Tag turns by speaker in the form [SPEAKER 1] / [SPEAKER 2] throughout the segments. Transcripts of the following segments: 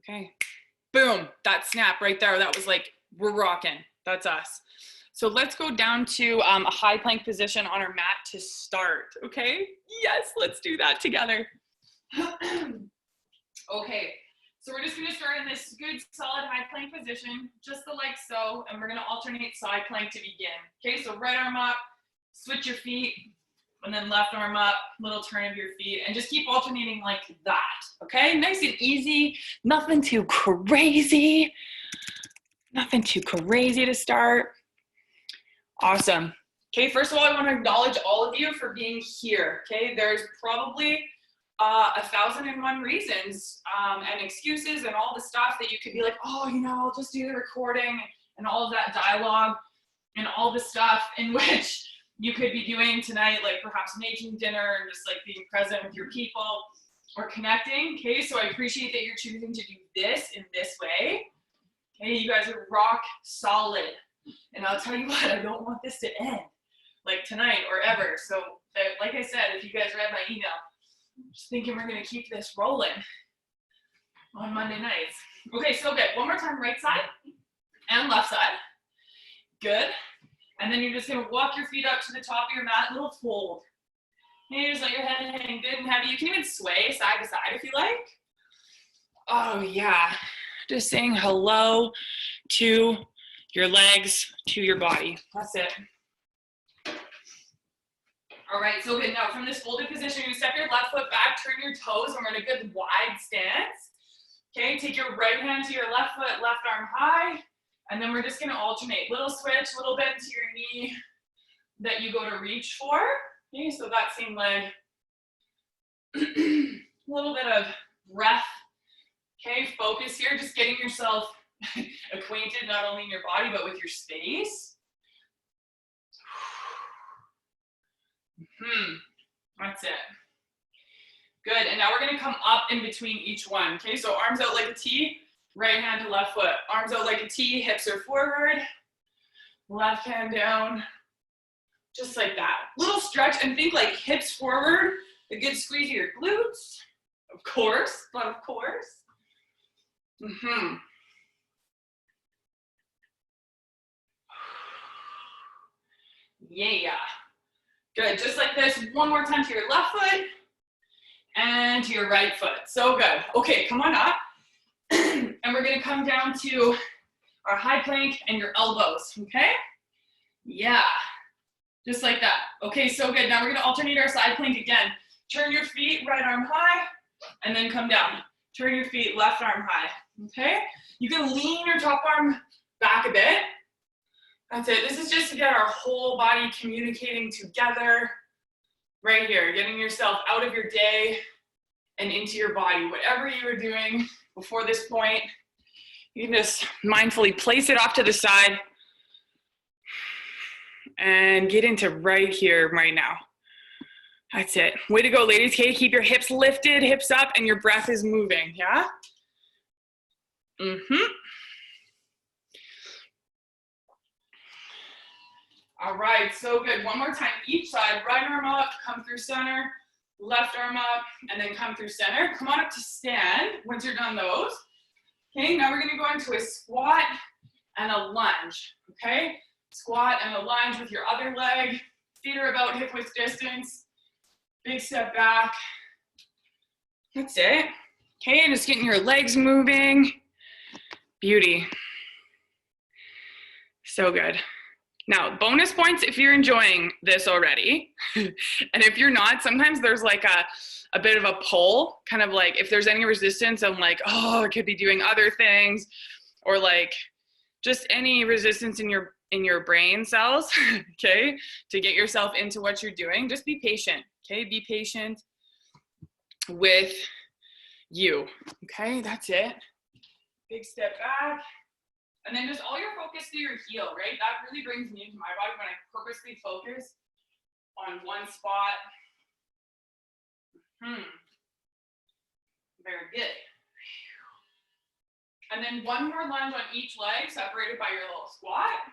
[SPEAKER 1] Okay, boom, that snap right there. That was like, we're rocking. That's us. So let's go down to a high plank position on our mat to start, okay? Yes, let's do that together. Okay, so we're just gonna start in this good solid high plank position, just the like so, and we're gonna alternate side plank to begin. Okay, so right arm up, switch your feet, and then left arm up, little turn of your feet, and just keep alternating like that, okay? Nice and easy, nothing too crazy. Nothing too crazy to start. Awesome. Okay, first of all, I want to acknowledge all of you for being here, okay? There's probably 1,001 reasons and excuses and all the stuff that you could be like, oh, you know, I'll just do the recording and all of that dialogue and all the stuff in which you could be doing tonight, like perhaps making dinner and just like being present with your people or connecting, okay? So I appreciate that you're choosing to do this in this way. Okay, you guys are rock solid. And I'll tell you what, I don't want this to end like tonight or ever. So like I said, if you guys read my email, I'm just thinking we're gonna keep this rolling on Monday nights. Okay, so good. One more time, right side and left side. Good. And then you're just gonna walk your feet up to the top of your mat, little fold. And you just let your head hang good and heavy. You can even sway side to side if you like. Oh yeah. Just saying hello to your legs, to your body. That's it. All right, so good. Now from this folded position, you step your left foot back, turn your toes, and we're in a good wide stance. Okay, take your right hand to your left foot, left arm high, and then we're just gonna alternate. Little switch, little bend to your knee that you go to reach for. Okay, so that same leg. A little bit of breath. Okay, focus here, just getting yourself acquainted not only in your body, but with your space. That's it. Good, and now we're gonna come up in between each one. Okay, so arms out like a T, right hand to left foot. Arms out like a T, hips are forward, left hand down, just like that. Little stretch, and think like hips forward, a good squeeze of your glutes, of course, but of course. Yeah. Good, just like this. One more time to your left foot and to your right foot. So good. Okay, come on up. And we're gonna come down to our high plank and your elbows, okay? Yeah, just like that. Okay, so good. Now we're gonna alternate our side plank again. Turn your feet, right arm high, and then come down. Turn your feet, left arm high, okay? You can lean your top arm back a bit. That's it. This is just to get our whole body communicating together right here, getting yourself out of your day and into your body. Whatever you were doing before this point, you can just mindfully place it off to the side and get into right here, right now. That's it. Way to go, ladies. Okay, keep your hips lifted, hips up, and your breath is moving, yeah? All right, so good. One more time, each side. Right arm up, come through center. Left arm up, and then come through center. Come on up to stand once you're done those. Okay, now we're gonna go into a squat and a lunge, okay? Squat and a lunge with your other leg. Feet are about hip width distance. Big step back. That's it. Okay, just getting your legs moving. Beauty. So good. Now, bonus points if you're enjoying this already. And if you're not, sometimes there's like a bit of a pull, kind of like if there's any resistance, I'm like, oh, I could be doing other things, or like just any resistance in your brain cells, okay, to get yourself into what you're doing. Just be patient, okay? Be patient with you, okay? That's it. Big step back. And then just all your focus to your heel, right? That really brings me into my body when I purposely focus on one spot. Very good. And then one more lunge on each leg, separated by your little squat.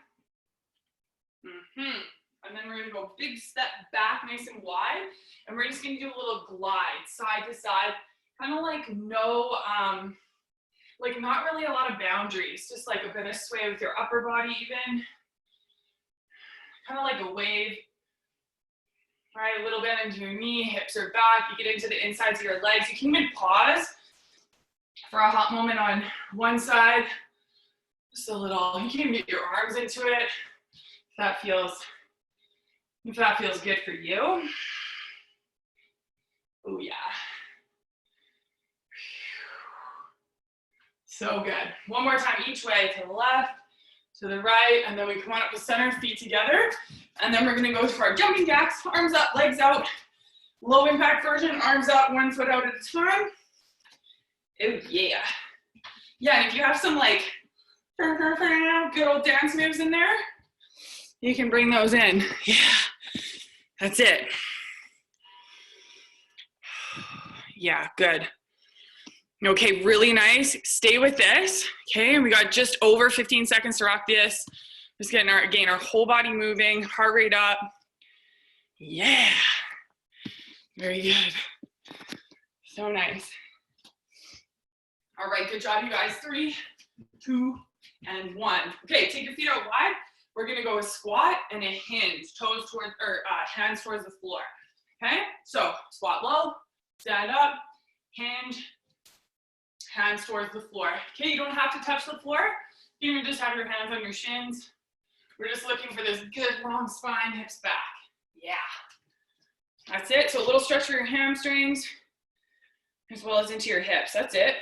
[SPEAKER 1] And then we're gonna go big step back, nice and wide. And we're just gonna do a little glide, side to side, kind of like no, like not really a lot of boundaries, just like a bit of sway with your upper body even. Kind of like a wave. Right, a little bit into your knee, hips are back. You get into the insides of your legs. You can even pause for a hot moment on one side. Just a little, you can get your arms into it if that feels good for you. Oh yeah. So good. One more time each way, to the left, to the right, and then we come on up to center, feet together. And then we're gonna go to our jumping jacks, arms up, legs out. Low impact version, arms up, one foot out at a time. Oh yeah. Yeah, and if you have some like good old dance moves in there, you can bring those in. Yeah, that's it. Yeah, good. Okay, really nice. Stay with this. Okay, and we got just over 15 seconds to rock this. Just getting our whole body moving, heart rate up. Yeah, very good. So nice. All right, good job, you guys. 3, 2, and 1. Okay, take your feet out wide. We're gonna go a squat and a hinge, toes towards, or hands towards the floor. Okay, so squat low, stand up, hinge, hands towards the floor. Okay, you don't have to touch the floor. You can just have your hands on your shins. We're just looking for this good long spine, hips back. Yeah. That's it. So a little stretch for your hamstrings as well as into your hips. That's it.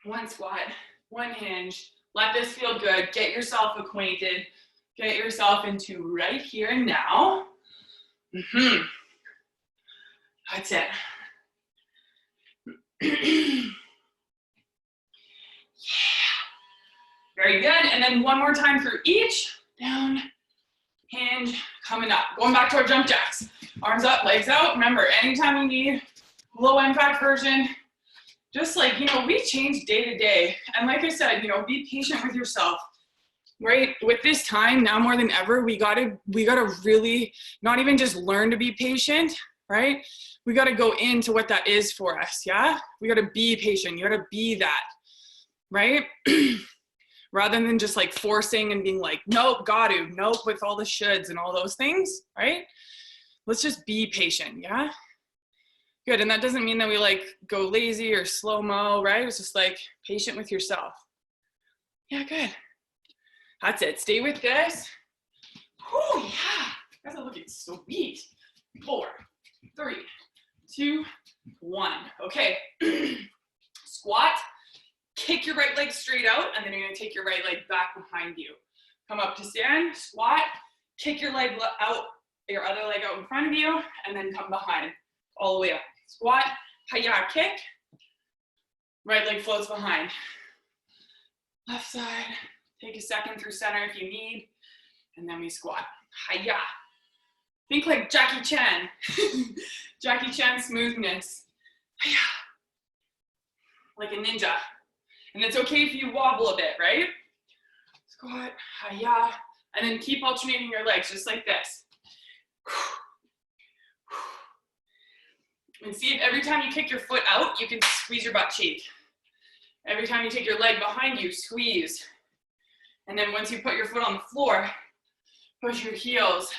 [SPEAKER 1] One squat, one hinge. Let this feel good. Get yourself acquainted. Get yourself into right here and now. That's it. Yeah. Very good. And then one more time through each. Down, hinge, coming up. Going back to our jump jacks. Arms up, legs out. Remember, anytime you need low impact version, just like, we change day to day. And like I said, be patient with yourself, right? With this time, now more than ever, we gotta really not even just learn to be patient, right? We gotta go into what that is for us, yeah? We gotta be patient, you gotta be that, right? Rather than just like forcing and being like, nope, gotta, nope, with all the shoulds and all those things, right? Let's just be patient, yeah? Good, and that doesn't mean that we like go lazy or slow-mo, right? It's just like patient with yourself. Yeah, good. That's it, stay with this. Oh yeah, you guys are looking sweet. 4, 3, 2, 1. Okay, squat, kick your right leg straight out, and then you're gonna take your right leg back behind you. Come up to stand, squat, kick your leg out, your other leg out in front of you, and then come behind, all the way up. Squat, hi-ya, kick, right leg floats behind. Left side, take a second through center if you need, and then we squat, hi-ya. Think like Jackie Chan, Jackie Chan smoothness, hi-ya. Like a ninja. And it's okay if you wobble a bit, right? Squat, hi-ya, and then keep alternating your legs just like this. And see if every time you kick your foot out, you can squeeze your butt cheek. Every time you take your leg behind you, squeeze. And then once you put your foot on the floor, push your heels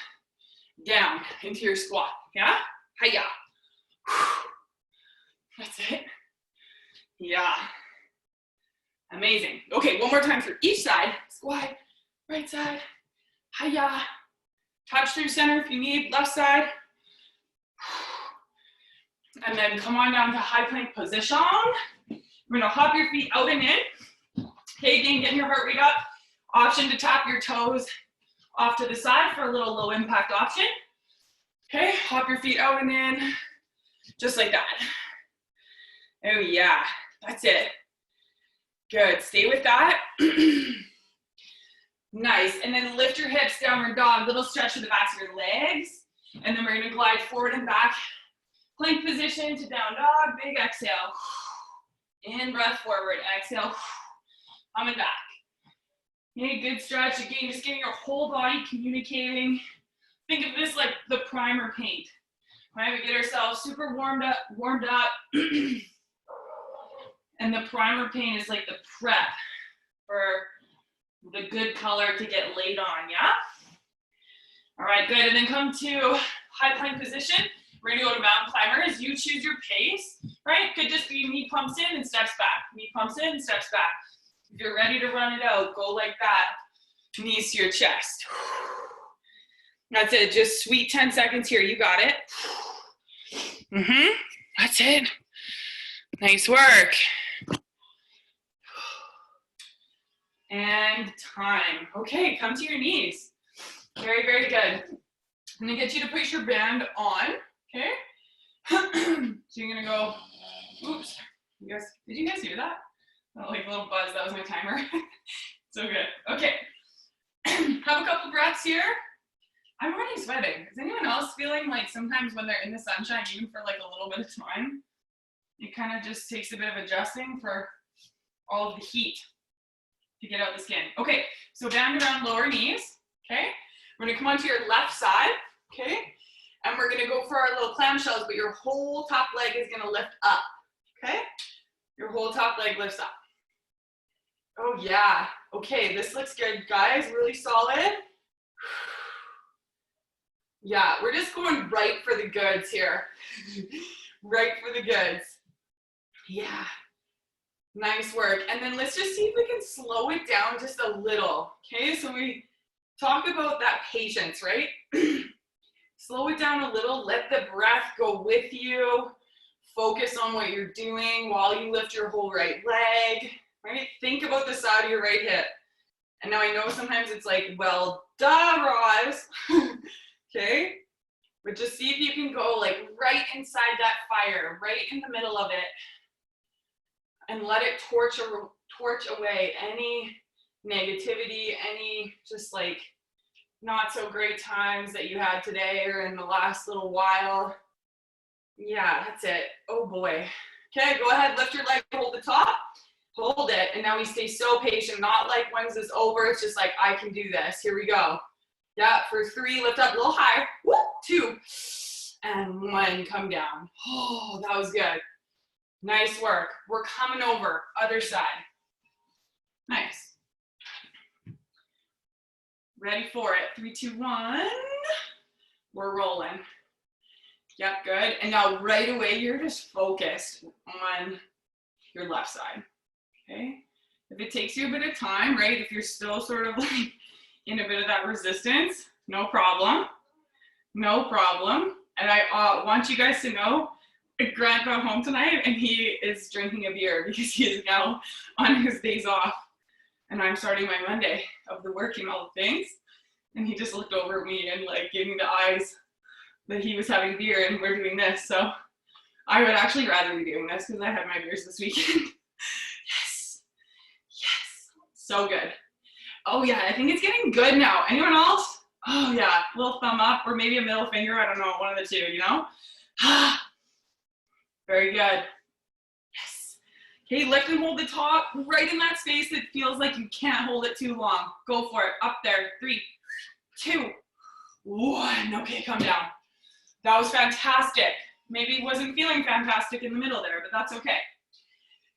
[SPEAKER 1] down into your squat. Yeah? Hi-ya. That's it. Yeah. Amazing. Okay, one more time for each side. Squat, right side. Hi-ya. Touch through center if you need, left side. And then come on down to high plank position. We're gonna hop your feet out and in. Okay, again, getting your heart rate up. Option to tap your toes off to the side for a little low impact option. Okay, hop your feet out and in, just like that. Oh yeah, that's it. Good, stay with that. Nice, and then lift your hips, downward dog, little stretch to the backs of your legs. And then we're gonna glide forward and back. Plank position to down dog, big exhale. In, breath forward, exhale. Coming back. Okay, good stretch. Again, just getting your whole body communicating. Think of this like the primer paint. Right, we get ourselves super warmed up. And the primer paint is like the prep for the good color to get laid on, yeah? All right, good, and then come to high plank position. We're gonna go to mountain climbers. You choose your pace, right? Could just be knee pumps in and steps back. Knee pumps in and steps back. If you're ready to run it out, go like that. Knees to your chest. That's it, just sweet 10 seconds here, you got it. That's it. Nice work. And time. Okay, come to your knees. Very, very good. I'm gonna get you to put your band on, okay? So you're gonna go, oops, did you guys hear that? Oh, like a little buzz, that was my timer. So good, okay. Have a couple breaths here. I'm already sweating. Is anyone else feeling like sometimes when they're in the sunshine, even for like a little bit of time, it kind of just takes a bit of adjusting for all of the heat to get out the skin. Okay, so band around lower knees, okay? We're gonna come onto your left side, okay? And we're gonna go for our little clamshells, but your whole top leg is gonna lift up, okay? Your whole top leg lifts up. Oh yeah, okay, this looks good, guys, really solid. Yeah, we're just going right for the goods here. Right for the goods. Yeah, nice work. And then let's just see if we can slow it down just a little, okay? So we talk about that patience, right? Slow it down a little, let the breath go with you. Focus on what you're doing while you lift your whole right leg, right? Think about the side of your right hip. And now I know sometimes it's like, well, duh, Roz. Okay? But just see if you can go like right inside that fire, right in the middle of it. And let it torch away any negativity, any just like not so great times that you had today or in the last little while. Yeah, that's it. Oh boy. Okay, go ahead, lift your leg, hold the top, hold it. And now we stay so patient, not like when's this over? It's just like, I can do this. Here we go. Yeah, for 3, lift up a little higher. Woo, 2, and 1, come down. Oh, that was good. Nice work. We're coming over, other side. Nice. Ready for it. 3, 2, 1. We're rolling. Yep, good. And now right away, you're just focused on your left side, okay? If it takes you a bit of time, right? If you're still sort of like in a bit of that resistance, no problem. No problem. And I want you guys to know, Grant got home tonight and he is drinking a beer because he is now on his days off. And I'm starting my Monday of the working all the things. And he just looked over at me and like gave me the eyes that he was having beer and we're doing this. So I would actually rather be doing this because I had my beers this weekend. Yes. Yes. So good. Oh yeah, I think it's getting good now. Anyone else? Oh yeah, little thumb up or maybe a middle finger. I don't know, one of the two, you know? Very good. Yes. Okay, lift and hold the top right in that space that feels like you can't hold it too long. Go for it. Up there. 3, 2, 1. Okay, come down. That was fantastic. Maybe wasn't feeling fantastic in the middle there, but that's okay.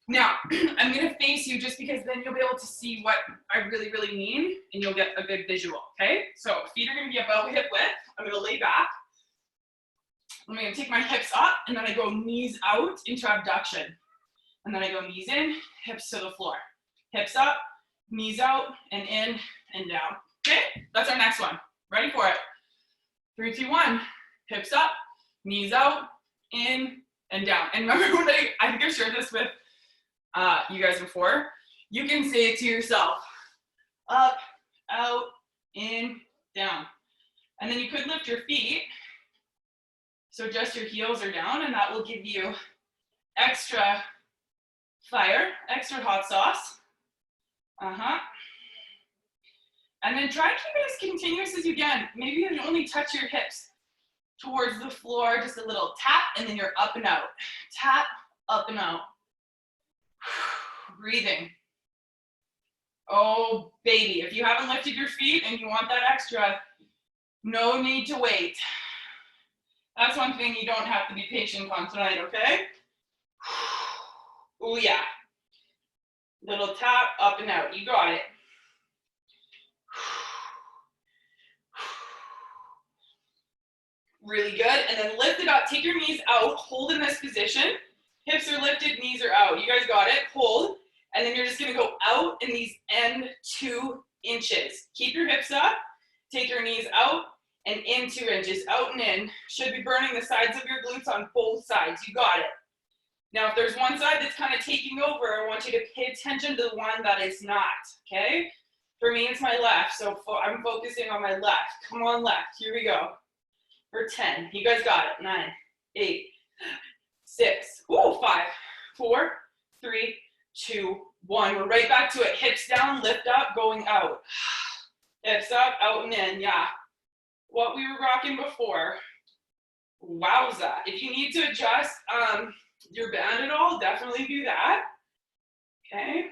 [SPEAKER 1] Now, I'm gonna face you just because then you'll be able to see what I really, really mean and you'll get a good visual, okay? So feet are gonna be about hip width. I'm gonna lay back. I'm gonna take my hips up and then I go knees out into abduction. And then I go knees in, hips to the floor. Hips up, knees out, and in and down. Okay, that's our next one. Ready for it. 3, 2, 1. Hips up, knees out, in and down. And remember when I think I shared this with you guys before, you can say it to yourself. Up, out, in, down. And then you could lift your feet. So just your heels are down and that will give you extra fire, extra hot sauce. And then try to keep it as continuous as you can. Maybe you only touch your hips towards the floor, just a little tap, and then you're up and out. Tap, up and out. Breathing. Oh, baby, if you haven't lifted your feet and you want that extra, no need to wait. That's one thing you don't have to be patient on tonight, okay? Oh yeah. Little tap, up and out. You got it. Really good. And then lift it up. Take your knees out. Hold in this position. Hips are lifted, knees are out. You guys got it. Hold. And then you're just going to go out in these end 2 inches. Keep your hips up. Take your knees out and in 2 inches. Out and in. Should be burning the sides of your glutes on both sides. You got it. Now, if there's one side that's kind of taking over, I want you to pay attention to the one that is not, okay? For me, it's my left, so I'm focusing on my left. Come on, left. Here we go. For 10. You guys got it. 9, 8, 6, 5, 4, 3, 2, 1. We're right back to it. Hips down, lift up, going out. Hips up, out and in. Yeah. What we were rocking before. Wowza. If you need to adjust your band at all, definitely do that. Okay.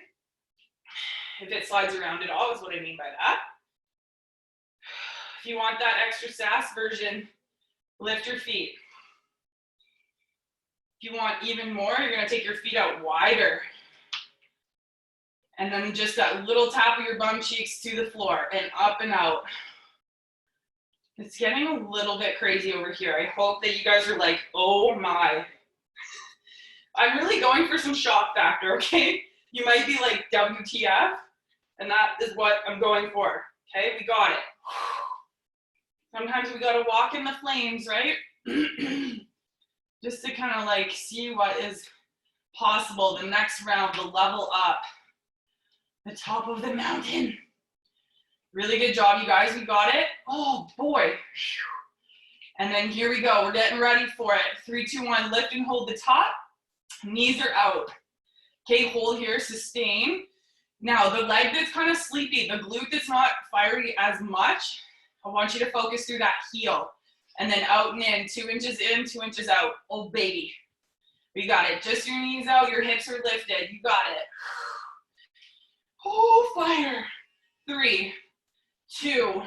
[SPEAKER 1] If it slides around at all is what I mean by that. If you want that extra sass version, lift your feet. If you want even more, you're going to take your feet out wider. And then just that little tap of your bum cheeks to the floor and up and out. It's getting a little bit crazy over here. I hope that you guys are like, oh my. I'm really going for some shock factor, okay? You might be like, WTF? And that is what I'm going for, okay? We got it. Sometimes we gotta walk in the flames, right? Just to kind of like see what is possible. The next round, the level up. The top of the mountain. Really good job, you guys. We got it. Oh boy. And then here we go. We're getting ready for it. 3, 2, 1. Lift and hold the top. Knees are out. Okay, hold here. Sustain. Now, the leg that's kind of sleepy, the glute that's not fiery as much, I want you to focus through that heel. And then out and in. 2 inches in, 2 inches out. Oh, baby. We got it. Just your knees out. Your hips are lifted. You got it. Oh, fire. 3, 2,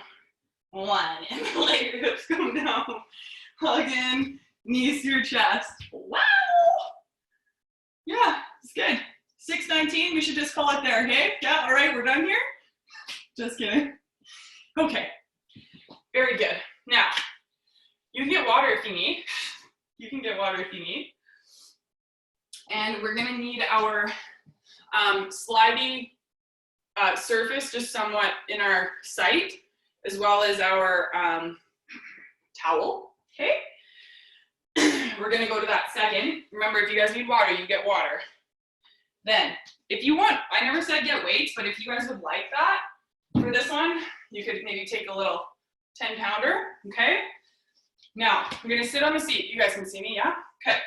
[SPEAKER 1] 1. And then let your hips come down. Hug in. Knees to your chest. Wow. Yeah, it's good. 6:19, we should just call it there, okay? Yeah, all right, we're done here? Just kidding. Okay, very good. Now, you can get water if you need. You can get water if you need. And we're gonna need our slidey surface just somewhat in our sight, as well as our towel, okay? We're gonna go to that second. Remember, if you guys need water, you get water. Then, if you want, I never said get weights, but if you guys would like that, for this one, you could maybe take a little 10-pounder, okay? Now, I'm gonna sit on the seat. You guys can see me, yeah? Okay.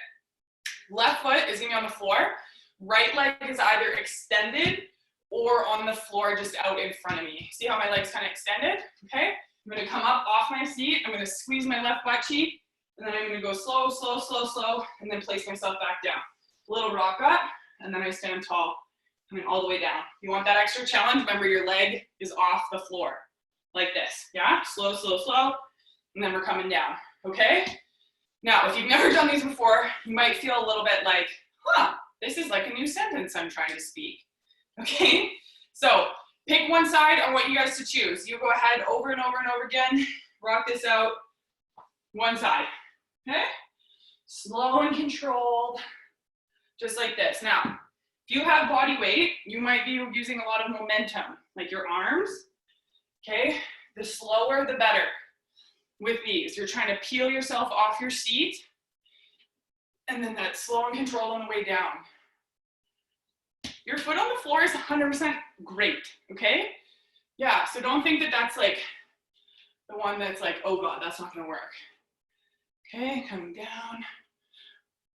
[SPEAKER 1] Left foot is gonna be on the floor. Right leg is either extended or on the floor just out in front of me. See how my leg's kind of extended? Okay? I'm gonna come up off my seat. I'm gonna squeeze my left butt cheek. And then I'm gonna go slow, slow, slow, slow, and then place myself back down. Little rock up, and then I stand tall, coming all the way down. You want that extra challenge? Remember, your leg is off the floor, like this, yeah? Slow, slow, slow, and then we're coming down, okay? Now, if you've never done these before, you might feel a little bit like, huh, this is like a new sentence I'm trying to speak, okay? So, pick one side. I want you guys to choose. You go ahead over and over and over again, rock this out, one side. Okay? Slow and controlled, just like this. Now, if you have body weight, you might be using a lot of momentum, like your arms, okay? The slower, the better with these. You're trying to peel yourself off your seat, and then that slow and controlled on the way down. Your foot on the floor is 100% great, okay? Yeah, so don't think that that's like the one that's like, oh God, that's not gonna work. Okay, coming down,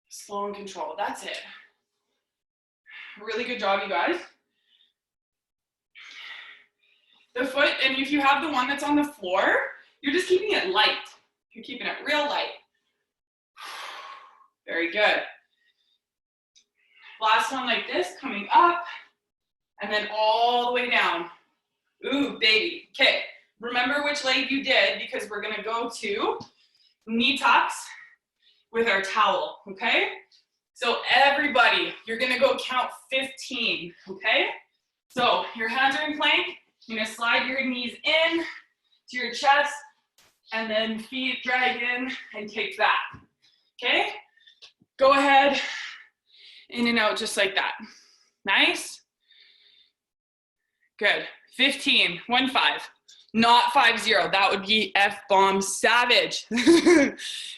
[SPEAKER 1] slow and controlled. That's it. Really good job, you guys. The foot, and if you have the one that's on the floor, you're just keeping it light. You're keeping it real light. Very good. Last one like this, coming up, and then all the way down. Ooh, baby. Okay, remember which leg you did, because we're gonna go to knee tucks with our towel, okay? So everybody, you're gonna go count 15, okay? So your hands are in plank, you're gonna slide your knees in to your chest, and then feet drag in and take that, okay? Go ahead, in and out just like that. Nice? Good. 15, 1-5. Not 5-0. That would be F-bomb savage.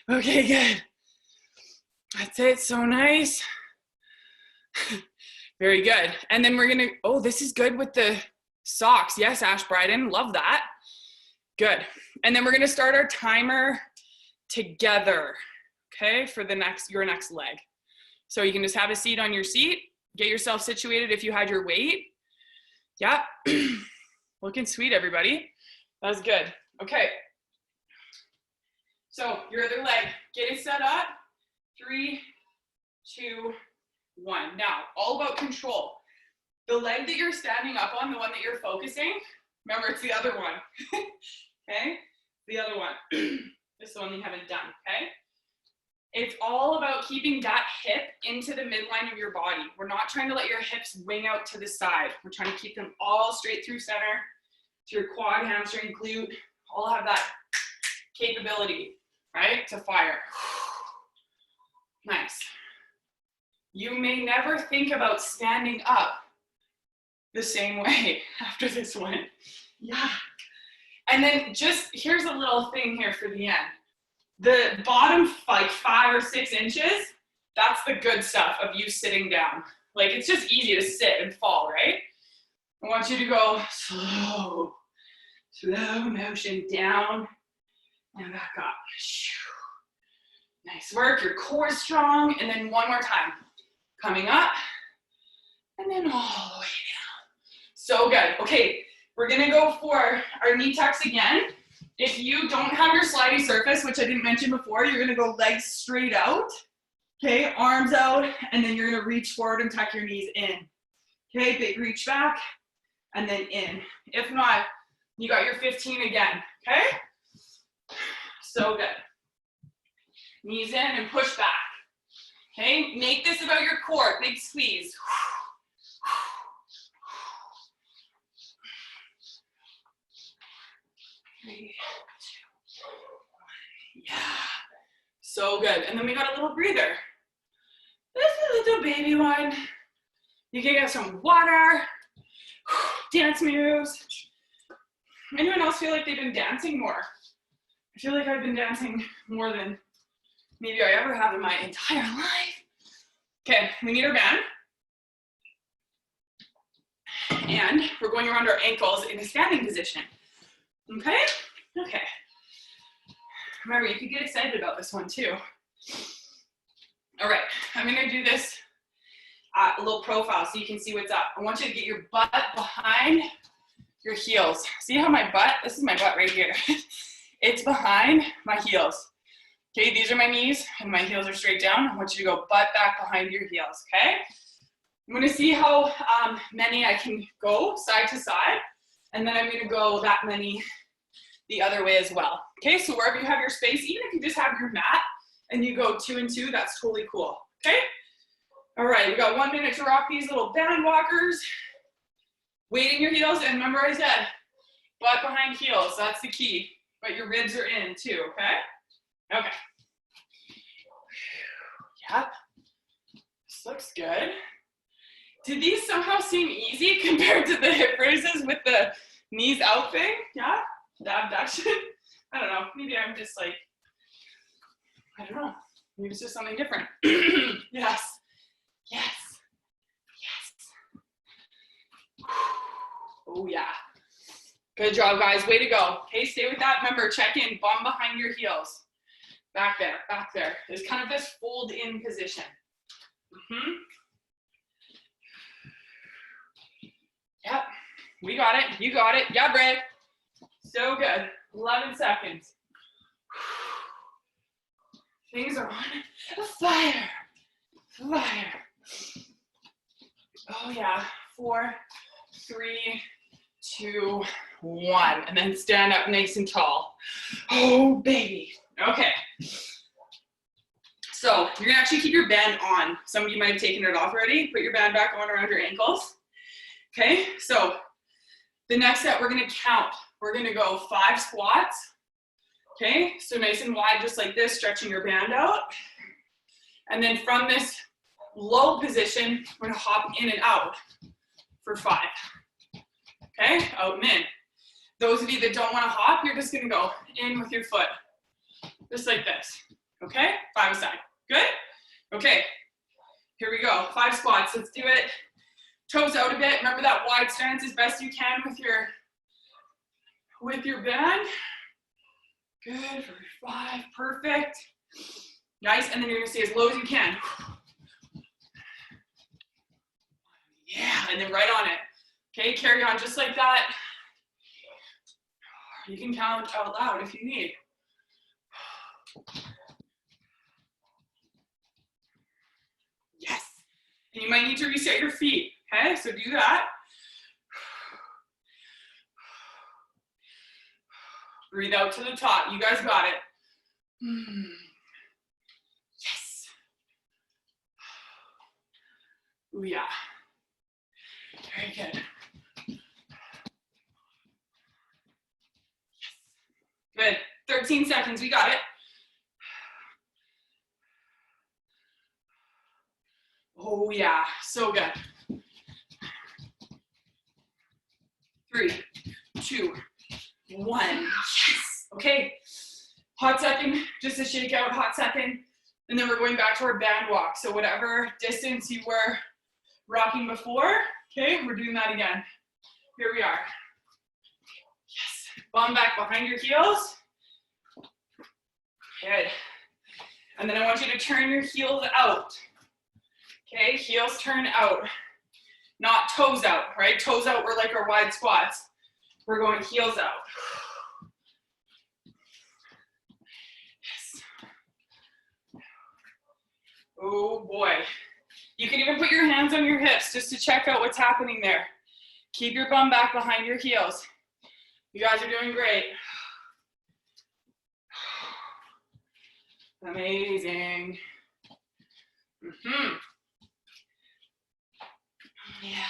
[SPEAKER 1] Okay, good. That's it. So nice. Very good. And then we're going to, oh, this is good with the socks. Yes, Ash Bryden. Love that. Good. And then we're going to start our timer together, okay, for your next leg. So you can just have a seat on your seat. Get yourself situated if you had your weight. Yeah. Looking sweet, everybody. That was good. Okay. So your other leg, get it set up. 3, 2, 1. Now, all about control. The leg that you're standing up on, the one that you're focusing, remember it's the other one. Okay? The other one. This is the one you haven't done, okay? It's all about keeping that hip into the midline of your body. We're not trying to let your hips wing out to the side. We're trying to keep them all straight through center. So your quad, hamstring, glute, all have that capability, right, to fire. Nice. You may never think about standing up the same way after this one. Yeah. And then just, here's a little thing here for the end. The bottom like 5 or 6 inches, that's the good stuff of you sitting down. Like it's just easy to sit and fall, right? I want you to go slow motion down and back up. Nice work, your core is strong. And then one more time. Coming up and then all the way down. So good. Okay, we're gonna go for our knee tucks again. If you don't have your slidey surface, which I didn't mention before, you're gonna go legs straight out, okay, arms out, and then you're gonna reach forward and tuck your knees in. Okay, big reach back, and then in. If not, you got your 15 again, okay? So good. Knees in and push back. Okay, make this about your core, big squeeze. 3, 2, 1. Yeah. So good. And then we got a little breather. This is a little baby one. You can get some water, dance moves. Anyone else feel like they've been dancing more? I feel like I've been dancing more than maybe I ever have in my entire life. Okay, we need our band. And we're going around our ankles in a standing position. Okay? Okay. Remember, you could get excited about this one too. All right, I'm gonna do this a little profile so you can see what's up. I want you to get your butt behind your heels. See how my butt, this is my butt right here. It's behind my heels. Okay, these are my knees and my heels are straight down. I want you to go butt back behind your heels, okay? I'm gonna see how many I can go side to side, and then I'm gonna go that many the other way as well. Okay, so wherever you have your space, even if you just have your mat and you go 2 and 2, that's totally cool, okay? All right, we got 1 minute to rock these little band walkers. Weight in your heels, and remember I said, butt behind heels, that's the key. But your ribs are in too, okay? Okay. Yep. This looks good. Did these somehow seem easy compared to the hip raises with the knees out thing? Yeah? The abduction? I don't know. Maybe I'm just like, I don't know. Maybe it's just something different. Yes. Yes. Yes. Oh, yeah. Good job, guys. Way to go. Okay, stay with that. Remember, check in. Bum behind your heels. Back there. Back there. There's kind of this fold in position. Yep. We got it. You got it. Yeah, Brad. So good. 11 seconds. Things are on fire. Fire. Oh, yeah. 4, 3, 2, 1. And then stand up nice and tall. Oh, baby. Okay. So you're gonna actually keep your band on. Some of you might have taken it off already. Put your band back on around your ankles. Okay, so the next set we're gonna count. We're gonna go 5 squats. Okay, so nice and wide, just like this, stretching your band out. And then from this low position, we're gonna hop in and out for 5. Okay, out and in. Those of you that don't wanna hop, you're just gonna go in with your foot, just like this. Okay, 5 aside. Good? Okay, here we go. 5 squats, let's do it. Toes out a bit. Remember that wide stance as best you can with your band. Good, for 5, perfect. Nice, and then you're gonna stay as low as you can. Yeah, and then right on it. Okay, carry on just like that. You can count out loud if you need. Yes, and you might need to reset your feet, okay? So do that. Breathe out to the top. You guys got it. Yes. Ooh, yeah. Very good. Yes. Good. 13 seconds. We got it. Oh, yeah. So good. 3, 2, 1. Yes. Okay. Hot second, just a shake out, hot second. And then we're going back to our band walk. So whatever distance you were rocking before, okay, we're doing that again. Here we are. Yes. Bum back behind your heels. Good. And then I want you to turn your heels out. Okay, heels turn out. Not toes out, right? Toes out were like our wide squats. We're going heels out. Yes. Oh boy. You can even put your hands on your hips just to check out what's happening there. Keep your bum back behind your heels. You guys are doing great. Amazing. Yeah.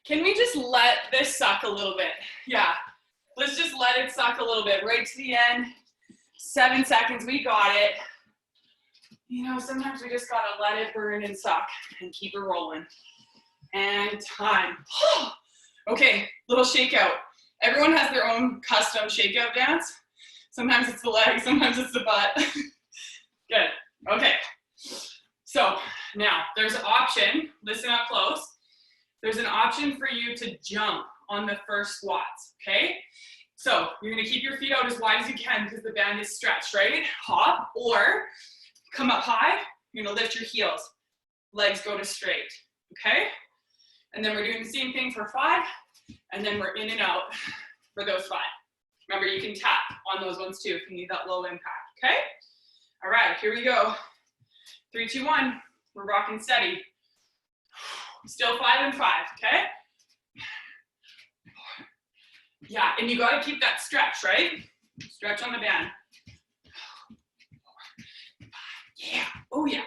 [SPEAKER 1] Can we just let this suck a little bit? Yeah. Let's just let it suck a little bit. Right to the end. 7 seconds. We got it. You know, sometimes we just gotta let it burn and suck and keep it rolling. And time. Okay, little shakeout. Everyone has their own custom shakeout dance. Sometimes it's the legs, sometimes it's the butt. Good. Okay. So now there's an option. Listen up close. There's an option for you to jump on the first squats. Okay. So you're gonna keep your feet out as wide as you can because the band is stretched, right? Hop or come up high. You're gonna lift your heels. Legs go to straight. Okay. And then we're doing the same thing for 5. And then we're in and out for those 5. Remember, you can tap on those ones too if you need that low impact. Okay. All right, here we go. 3, 2, 1. We're rocking steady. Still 5 and 5, okay? Yeah, and you gotta keep that stretch, right? Stretch on the band. Yeah, oh yeah.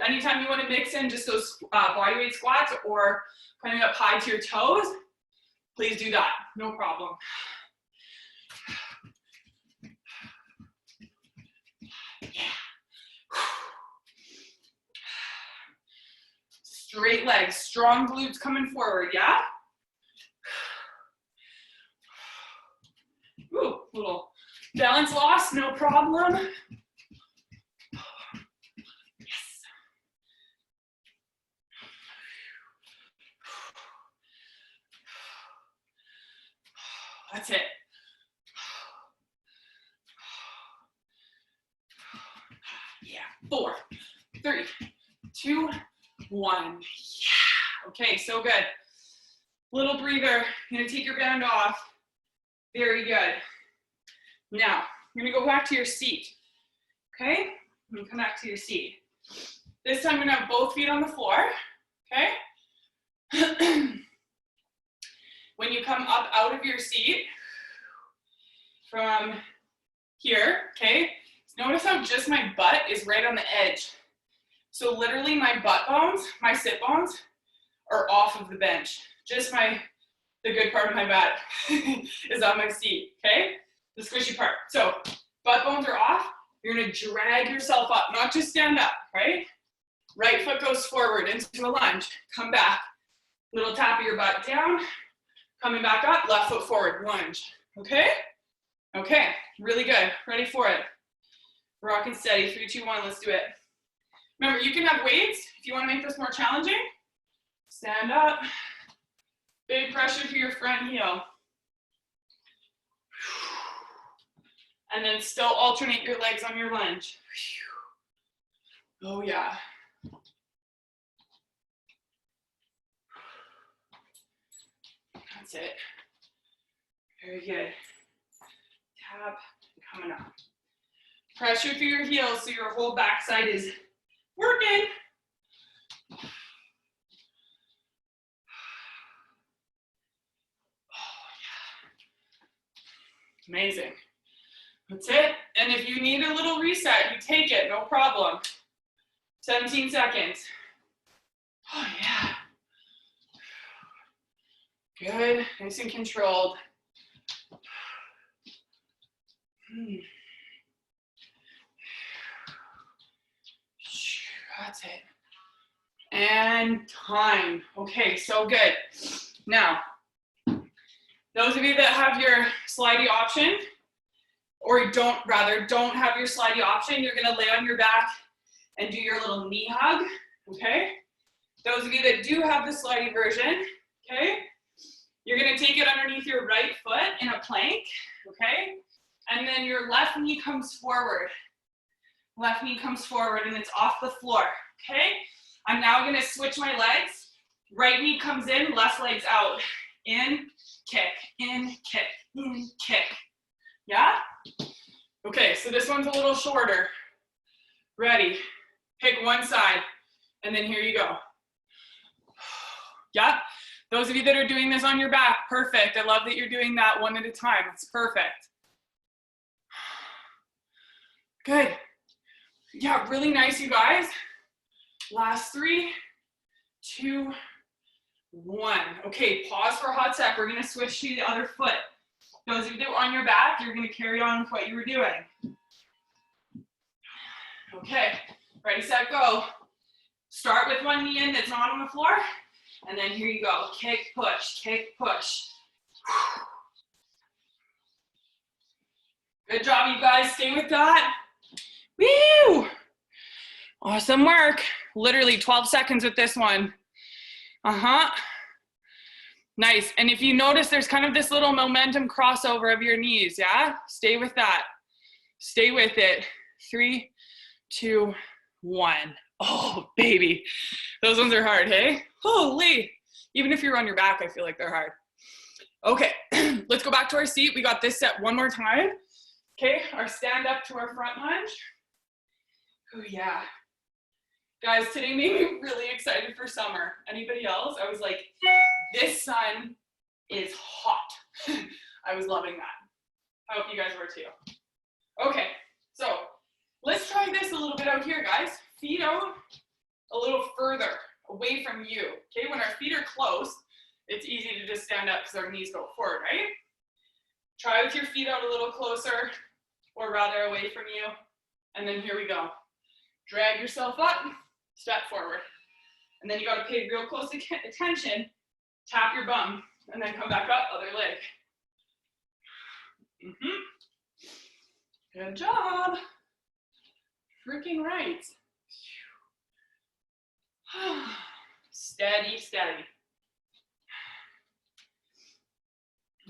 [SPEAKER 1] Anytime you wanna mix in just those bodyweight squats or coming up high to your toes, please do that, no problem. Straight legs, strong glutes coming forward, yeah? Ooh, little balance loss, no problem. Yes. That's it. Yeah, 4, 3, 2, 1. Yeah. Okay, so good. Little breather. You're gonna take your band off. Very good. Now, you're gonna go back to your seat. Okay? I'm gonna come back to your seat. This time I'm gonna have both feet on the floor. Okay? When you come up out of your seat from here, okay? Notice how just my butt is right on the edge. So literally my butt bones, my sit bones are off of the bench. Just the good part of my butt is on my seat, okay? The squishy part. So butt bones are off. You're gonna drag yourself up, not just stand up, right? Right foot goes forward into a lunge. Come back. Little tap of your butt down. Coming back up, left foot forward, lunge. Okay? Okay, really good. Ready for it. Rock and steady, 3, 2, 1, let's do it. Remember, you can have weights if you want to make this more challenging. Stand up. Big pressure to your front heel. And then still alternate your legs on your lunge. Oh yeah. That's it. Very good. Tap, coming up. Pressure through your heels so your whole backside is working. Oh, yeah. Amazing. That's it. And if you need a little reset, you take it, no problem. 17 seconds. Oh, yeah. Good, nice and controlled. That's it. And time. Okay, so good. Now, those of you that have your slidey option, or don't have your slidey option, you're gonna lay on your back and do your little knee hug, okay? Those of you that do have the slidey version, okay? You're gonna take it underneath your right foot in a plank, okay? And then your left knee comes forward. Left knee comes forward and it's off the floor, okay? I'm now gonna switch my legs. Right knee comes in, left leg's out. In, kick, in, kick, in, kick. Yeah? Okay, so this one's a little shorter. Ready? Pick one side, and then here you go. Yeah? Those of you that are doing this on your back, perfect. I love that you're doing that one at a time. It's perfect. Good. Yeah, really nice, you guys. Last 3, 2, 1. Okay, pause for a hot sec. We're gonna switch to the other foot. Those of you that are on your back, you're gonna carry on with what you were doing. Okay, ready, set, go. Start with one knee in that's not on the floor, and then here you go. Kick, push, kick, push. Good job, you guys. Stay with that. Woo! Awesome work. Literally 12 seconds with this one. Nice. And if you notice, there's kind of this little momentum crossover of your knees, yeah? Stay with that. Stay with it. 3, 2, 1. Oh, baby. Those ones are hard, hey? Holy. Even if you're on your back, I feel like they're hard. Okay, let's go back to our seat. We got this set one more time. Okay, our stand up to our front lunge. Oh, yeah. Guys, today made me really excited for summer. Anybody else? I was like, this sun is hot. I was loving that. I hope you guys were too. Okay, so let's try this a little bit out here, guys. Feet out a little further away from you. Okay, when our feet are close, it's easy to just stand up because our knees go forward, right? Try with your feet out a little closer, or rather away from you. And then here we go. Drag yourself up, step forward. And then you got to pay real close attention. Tap your bum, and then come back up, other leg. Good job. Freaking right. Steady, steady.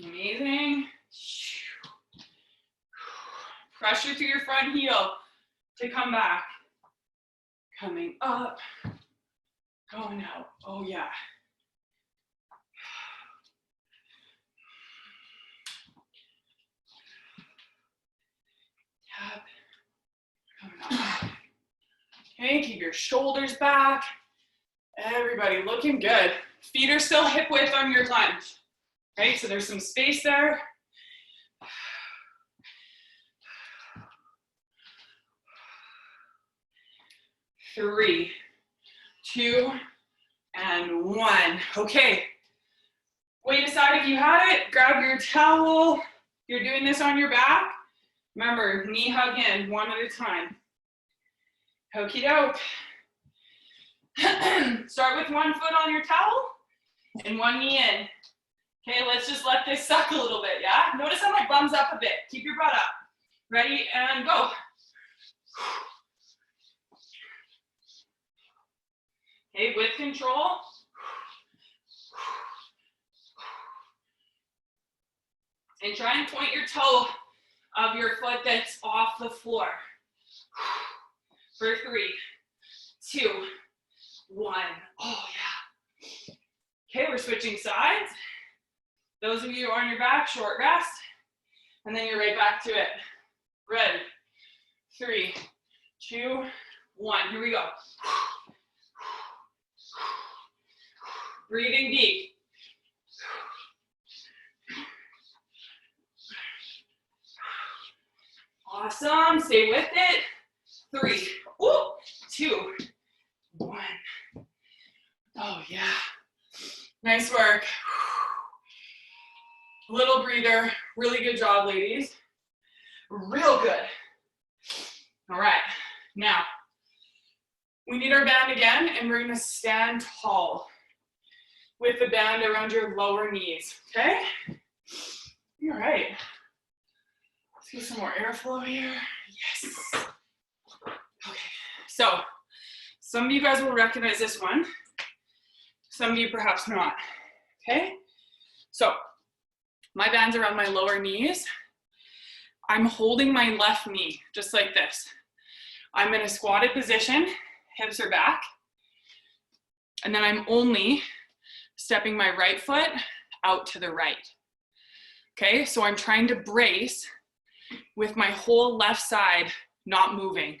[SPEAKER 1] Amazing. Pressure through your front heel to come back. Coming up, going out. Oh yeah. Tap. Coming up. Okay, keep your shoulders back. Everybody looking good. Feet are still hip width on your lunge. Okay, so there's some space there. 3, 2, and 1. Okay. Weight aside if you had it, grab your towel. You're doing this on your back. Remember, knee hug in, one at a time. Okie doke. Start with one foot on your towel and one knee in. Okay, let's just let this suck a little bit, yeah? Notice how my bum's up a bit. Keep your butt up. Ready, and go. Okay, with control. And try and point your toe of your foot that's off the floor. For 3, 2, 1. Oh, yeah. Okay, we're switching sides. Those of you on your back, short rest. And then you're right back to it. Ready. 3, 2, 1. Here we go. Breathing deep. Awesome. Stay with it. 3, 2, 1. Oh, yeah. Nice work. Little breather. Really good job, ladies. Real good. All right. Now, we need our band again, and we're going to stand tall with the band around your lower knees, okay? All right. Let's get some more airflow here. Yes. Okay, so some of you guys will recognize this one. Some of you perhaps not, okay? So my band's around my lower knees. I'm holding my left knee, just like this. I'm in a squatted position, hips are back, and then I'm only stepping my right foot out to the right. Okay, so I'm trying to brace with my whole left side not moving.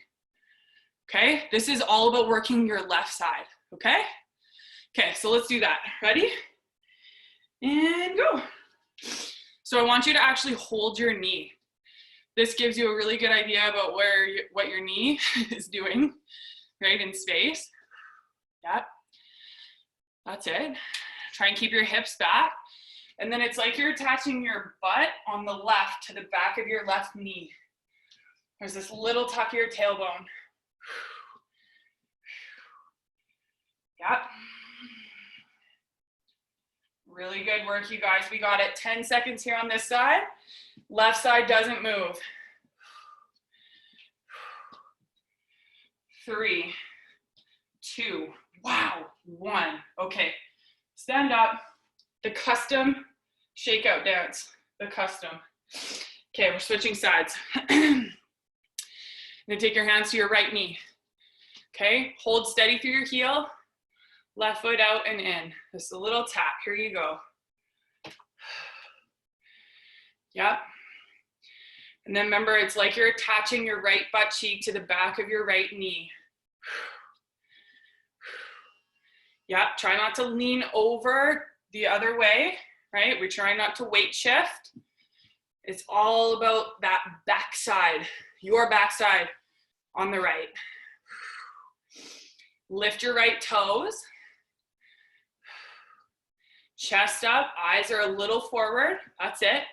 [SPEAKER 1] Okay, this is all about working your left side, okay? Okay, so let's do that. Ready? And go. So I want you to actually hold your knee. This gives you a really good idea about what your knee is doing, right, in space. Yep, that's it. Try and keep your hips back. And then it's like you're attaching your butt on the left to the back of your left knee. There's this little tuck of your tailbone. Yep. Really good work, you guys. We got it. 10 seconds here on this side. Left side doesn't move. 3, 2, wow, 1. Okay, stand up. The custom shakeout dance, the custom. Okay, we're switching sides. You're gonna take your hands to your right knee. Okay, hold steady through your heel. Left foot out and in. Just a little tap. Here you go. Yep. And then remember, it's like you're attaching your right butt cheek to the back of your right knee. Yep, try not to lean over the other way, right? We're trying not to weight shift. It's all about that backside, your backside on the right. Lift your right toes. Chest up, eyes are a little forward. That's it.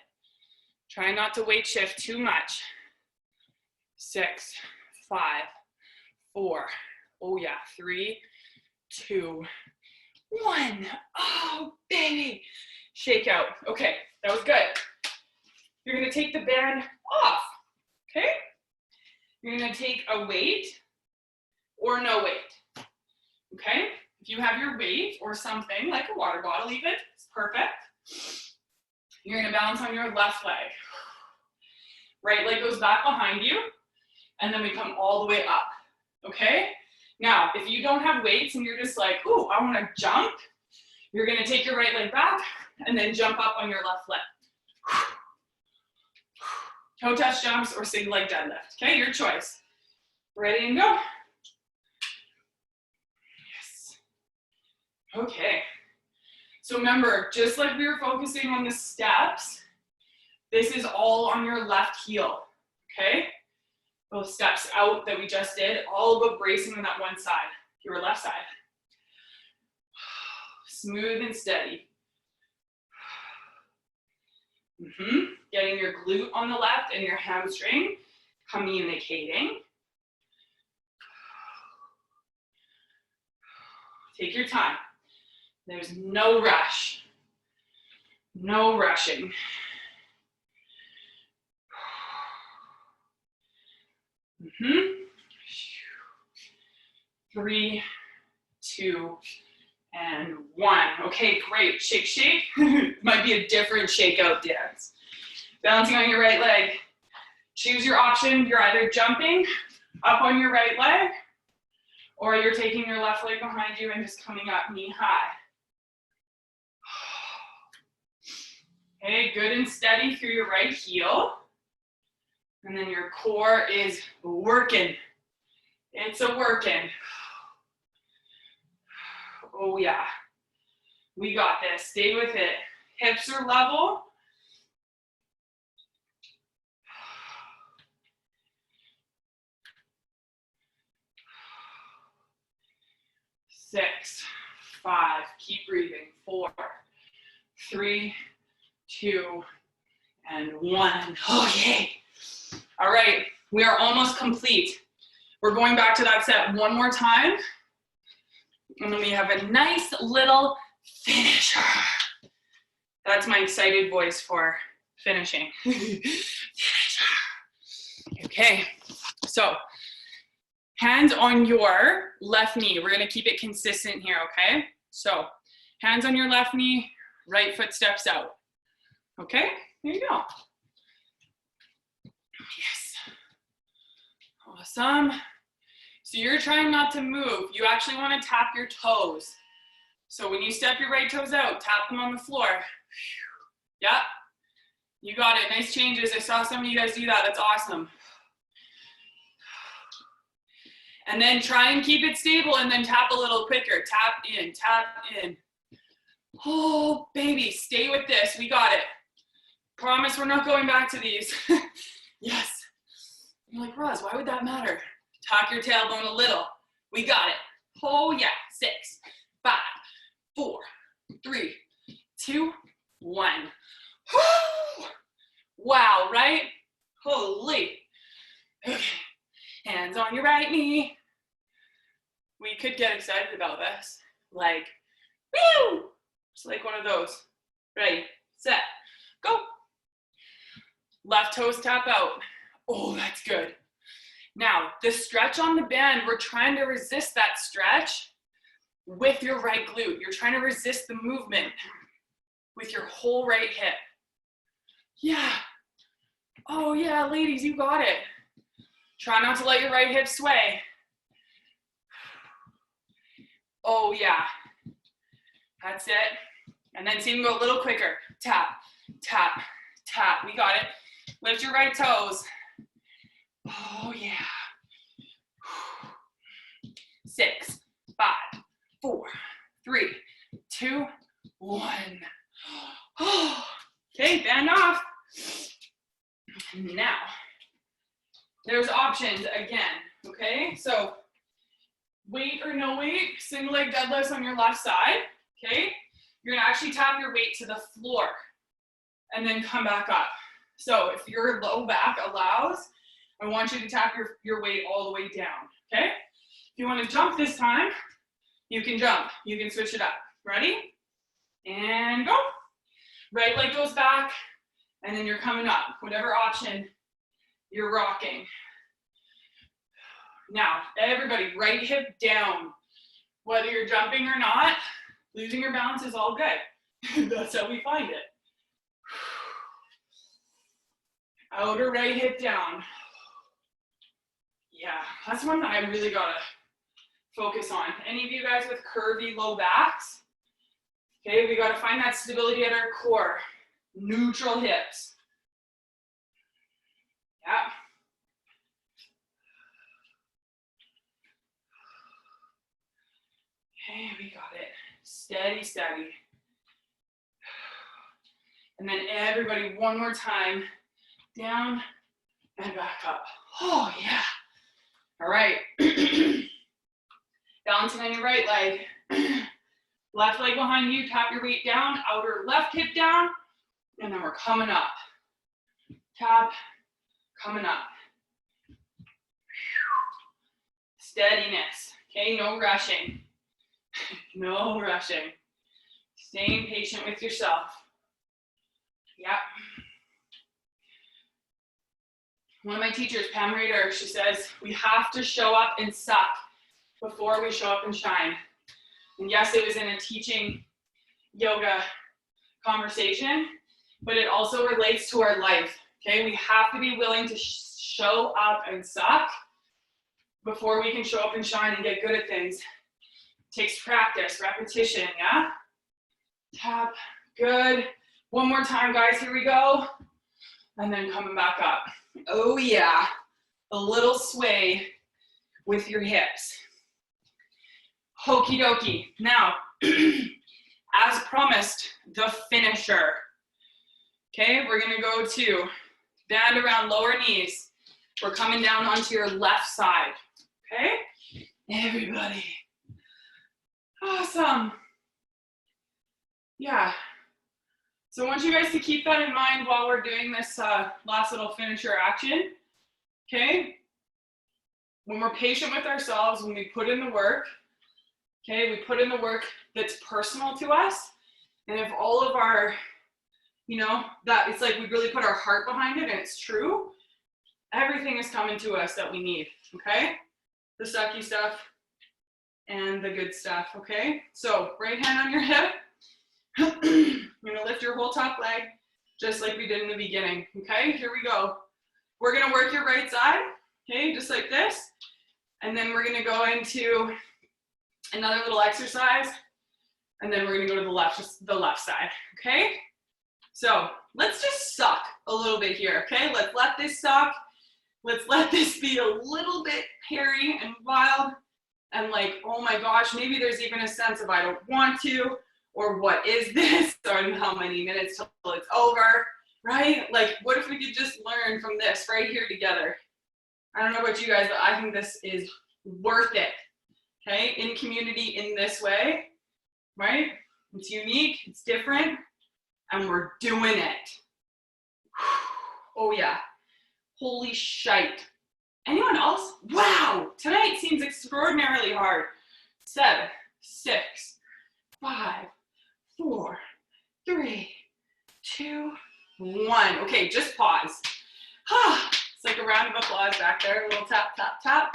[SPEAKER 1] Try not to weight shift too much. 6, 5, 4. Oh yeah, 3, 2, 1. Oh, baby. Shake out. Okay, that was good. You're gonna take the band off, okay? You're gonna take a weight or no weight, okay? If you have your weight or something, like a water bottle even, it's perfect. You're gonna balance on your left leg. Right leg goes back behind you, and then we come all the way up, okay? Now, if you don't have weights and you're just like, ooh, I wanna jump, you're gonna take your right leg back and then jump up on your left leg. Toe touch jumps or single leg deadlift, okay? Your choice. Ready and go. Yes. Okay. So remember, just like we were focusing on the steps, this is all on your left heel, okay? those steps out that we just did, all about bracing on that one side, your left side. Smooth and steady. Getting your glute on the left and your hamstring communicating. Take your time. There's no rush. No rushing. 3, 2, and 1. Okay, great. Shake, shake. Might be a different shakeout dance. Balancing on your right leg. Choose your option. You're either jumping up on your right leg, or you're taking your left leg behind you and just coming up knee high. Okay, good and steady through your right heel. And then your core is working. It's a working. Oh yeah. We got this. Stay with it. Hips are level. Six, 5, keep breathing. 4, 3, 2, and 1. Oh, yay. All right, we are almost complete. We're going back to that set one more time. And then we have a nice little finisher. That's my excited voice for finishing. Finisher. Okay, so hands on your left knee. We're gonna keep it consistent here, okay? So hands on your left knee, right foot steps out. Okay, there you go. Yes. Awesome. So you're trying not to move. You actually want to tap your toes. So when you step your right toes out, tap them on the floor. Yeah, you got it. Nice changes. I saw some of you guys do that. That's awesome. And then try and keep it stable and then tap a little quicker. Tap in, tap in. Oh, baby, stay with this. We got it. Promise we're not going back to these. Yes. You're like, Roz, why would that matter? Tuck your tailbone a little. We got it. Oh, yeah. 6, 5, 4, 3, 2, 1. Woo! Wow, right? Holy. Okay. Hands on your right knee. We could get excited about this. Like, woo! Just like one of those. Ready, set, go. Left toes tap out. Oh, that's good. Now, the stretch on the band, we're trying to resist that stretch with your right glute. You're trying to resist the movement with your whole right hip. Yeah. Oh, yeah, ladies, you got it. Try not to let your right hip sway. Oh, yeah. That's it. And then see them go a little quicker. Tap, tap, tap. We got it. Lift your right toes. Oh, yeah. 6, 5, 4, 3, 2, 1. Oh, okay, band off. Now, there's options again, okay? So, weight or no weight, single leg deadlifts on your left side, okay? You're gonna actually tap your weight to the floor and then come back up. So if your low back allows, I want you to tap your weight all the way down, okay? If you wanna jump this time, you can jump. You can switch it up. Ready? And go. Right leg goes back, and then you're coming up. Whatever option you're rocking. Now, everybody, right hip down. Whether you're jumping or not, losing your balance is all good. That's how we find it. Outer right hip down. Yeah, that's one that I really gotta focus on. Any of you guys with curvy low backs? Okay, we gotta find that stability at our core. Neutral hips. Yeah. Okay, we got it. Steady, steady. And then everybody, one more time. Down and back up. Oh, yeah. All right. Balancing on your right leg. Left leg behind you, tap your weight down, outer left hip down, and then we're coming up. Tap, coming up. Steadiness, okay? No rushing. No rushing. Staying patient with yourself. Yep. One of my teachers, Pam Rader, she says, we have to show up and suck before we show up and shine. And yes, it was in a teaching yoga conversation, but it also relates to our life, okay? We have to be willing to show up and suck before we can show up and shine and get good at things. It takes practice, repetition, yeah? Tap, good. One more time, guys, here we go. And then coming back up. Oh yeah, a little sway with your hips. Okie dokie. Now, as promised, the finisher. Okay, we're gonna go to band around lower knees. We're coming down onto your left side. Okay, everybody. Awesome. Yeah. So I want you guys to keep that in mind while we're doing this last little finisher action. Okay. When we're patient with ourselves, when we put in the work, okay, we put in the work that's personal to us. And if all of our, you know, that it's like we really put our heart behind it and it's true, everything is coming to us that we need, okay? The sucky stuff and the good stuff, okay? So right hand on your hip. You're gonna lift your whole top leg just like we did in the beginning, okay? Here we go. We're gonna work your right side, okay, just like this. And then we're gonna go into another little exercise. And then we're gonna go to the left side, okay? So let's just suck a little bit here, okay? Let's let this suck. Let's let this be a little bit hairy and wild. And like, oh my gosh, maybe there's even a sense of I don't want to, or what is this, or how many minutes till it's over, right? Like, what if we could just learn from this right here together? I don't know about you guys, but I think this is worth it, okay? In community in this way, right? It's unique, it's different, and we're doing it. Oh yeah, holy shite. Anyone else? Wow, tonight seems extraordinarily hard. 7, 6, 5, 4, 3, 2, 1. Okay, just pause. It's like a round of applause back there. A little tap, tap, tap.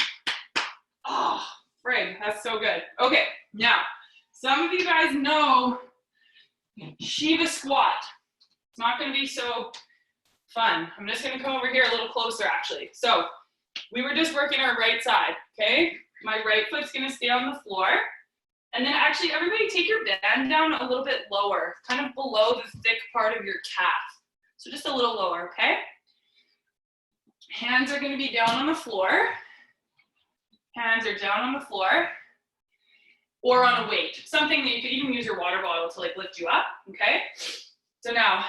[SPEAKER 1] Oh, frig, that's so good. Okay, now, some of you guys know Shiva squat. It's not going to be so fun. I'm just going to come over here a little closer, actually. So, we were just working our right side, okay? My right foot's going to stay on the floor. And then actually, everybody take your band down a little bit lower, kind of below the thick part of your calf. So just a little lower, okay? Hands are going to be down on the floor. Hands are down on the floor. Or on a weight. Something that you could even use your water bottle to like lift you up, okay? So now,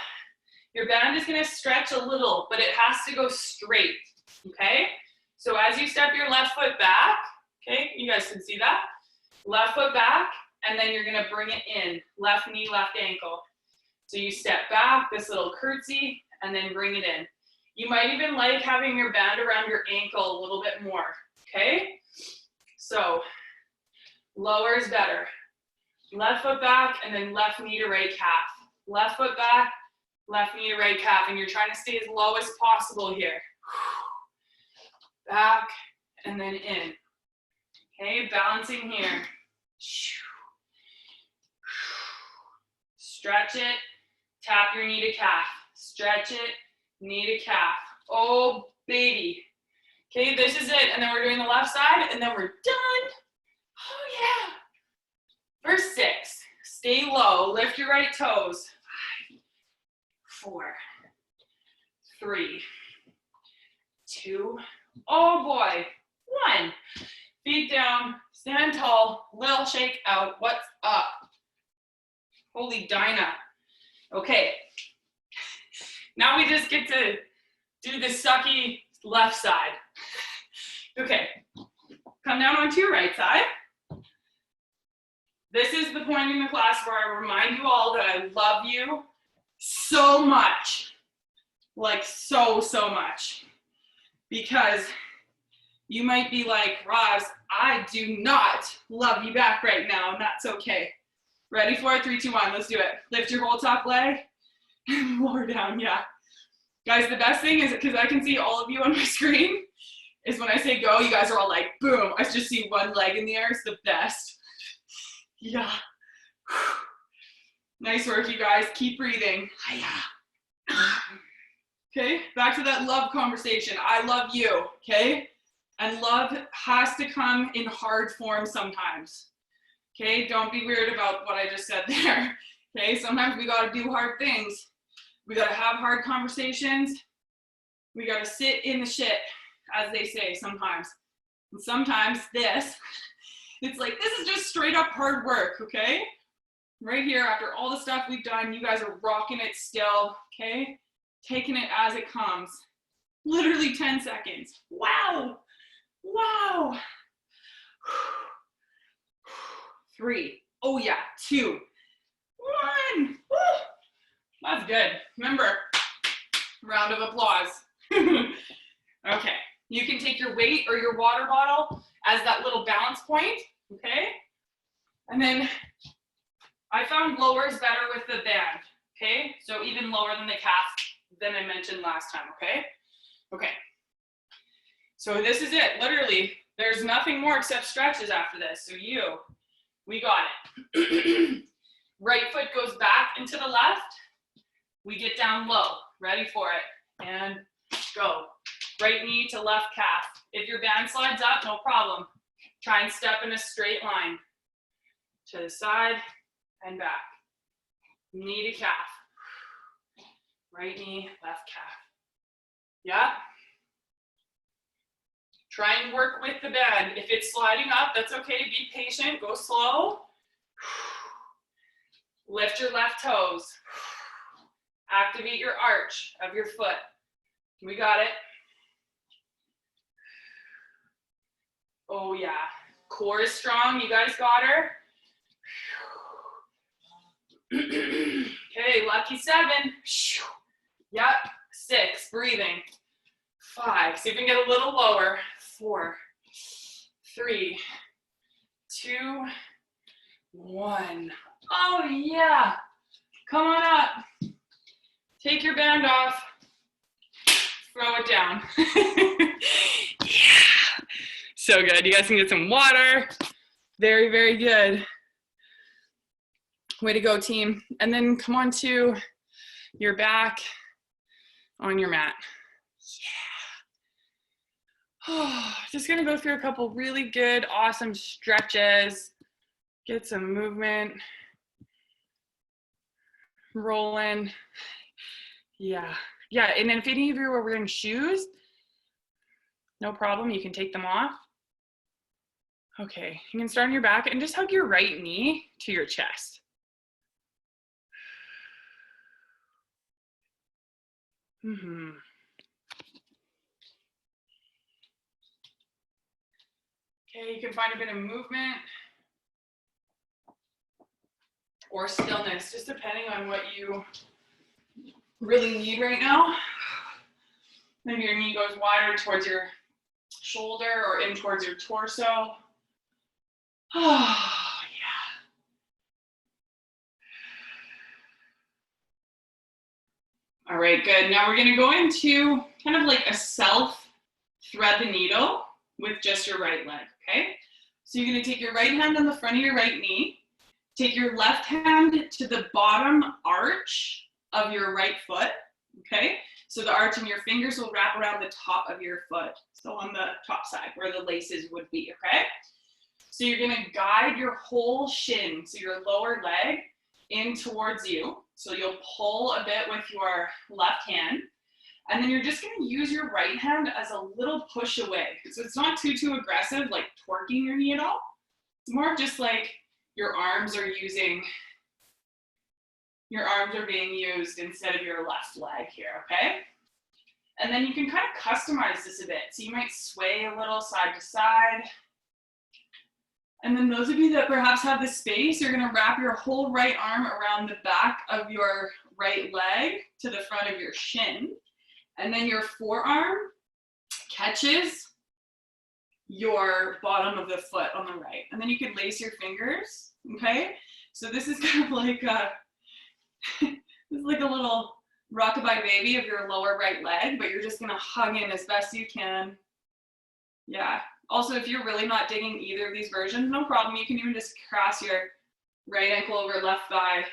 [SPEAKER 1] your band is going to stretch a little, but it has to go straight, okay? So as you step your left foot back, okay, you guys can see that. Left foot back, and then you're gonna bring it in. Left knee, left ankle. So you step back, this little curtsy, and then bring it in. You might even like having your band around your ankle a little bit more, okay? So lower is better. Left foot back, and then left knee to right calf. Left foot back, left knee to right calf, and you're trying to stay as low as possible here. Back, and then in. Okay, balancing here. Stretch it, tap your knee to calf. Stretch it, knee to calf. Oh, baby. Okay, this is it. And then we're doing the left side, and then we're done. Oh, yeah. Verse 6. Stay low. Lift your right toes. 5, 4, 3, 2. Oh, boy. 1. Feet down, stand tall, little shake out. What's up? Holy Dinah. Okay. Now we just get to do the sucky left side. Okay, come down onto your right side. This is the point in the class where I remind you all that I love you so much. Like so much. Because you might be like, Roz, I do not love you back right now, and that's okay. Ready for it? 3, 2, 1, let's do it. Lift your whole top leg, lower down, yeah. Guys, the best thing is, because I can see all of you on my screen, is when I say go, you guys are all like, boom, I just see one leg in the air, it's the best. Yeah. Nice work, you guys, keep breathing. Okay, back to that love conversation. I love you, okay? And love has to come in hard form sometimes. Okay, don't be weird about what I just said there. Okay, sometimes we gotta do hard things. We gotta have hard conversations. We gotta sit in the shit, as they say sometimes. And sometimes it's like, this is just straight up hard work, okay? Right here, after all the stuff we've done, you guys are rocking it still, okay? Taking it as it comes. Literally 10 seconds. Wow. Wow. 3. Oh yeah. 2. 1. Woo. That's good. Remember, round of applause. Okay. You can take your weight or your water bottle as that little balance point. Okay. And then I found lower is better with the band. Okay. So even lower than the calf than I mentioned last time. Okay. Okay. So this is it. Literally, there's nothing more except stretches after this. So we got it. Right foot goes back into the left. We get down low. Ready for it. And go. Right knee to left calf. If your band slides up, no problem. Try and step in a straight line. To the side and back. Knee to calf. Right knee, left calf. Yeah. Try and work with the band. If it's sliding up, that's okay. Be patient. Go slow. Lift your left toes. Activate your arch of your foot. We got it. Oh yeah. Core is strong. You guys got her. Okay, lucky 7. Yep. 6. Breathing. 5. See if we can get a little lower. 4, 3, 2, 1. Oh yeah. Come on up. Take your band off. Throw it down. Yeah. So good. You guys can get some water. Very, very good. Way to go, team. And then come on to your back on your mat. Yeah. Oh, just gonna go through a couple really good, awesome stretches. Get some movement. Rolling. Yeah. Yeah, and then if any of you are wearing shoes, no problem, you can take them off. Okay, you can start on your back and just hug your right knee to your chest. Mm-hmm. Okay, you can find a bit of movement or stillness, just depending on what you really need right now. Maybe your knee goes wider towards your shoulder or in towards your torso. Oh, yeah. All right, good. Now we're gonna go into kind of like a self thread the needle with just your right leg, okay? So you're gonna take your right hand on the front of your right knee, take your left hand to the bottom arch of your right foot, okay? So the arch and your fingers will wrap around the top of your foot. So on the top side where the laces would be, okay? So you're gonna guide your whole shin, so your lower leg, in towards you. So you'll pull a bit with your left hand. And then you're just gonna use your right hand as a little push away. So it's not too aggressive, like twerking your knee at all. It's more just like your arms are being used instead of your left leg here, okay? And then you can kind of customize this a bit. So you might sway a little side to side. And then those of you that perhaps have the space, you're gonna wrap your whole right arm around the back of your right leg to the front of your shin. And then your forearm catches your bottom of the foot on the right. And then you can lace your fingers, okay? So this is kind of like this is like a little rockabye baby of your lower right leg, but you're just gonna hug in as best you can. Yeah. Also, if you're really not digging either of these versions, no problem. You can even just cross your right ankle over left thigh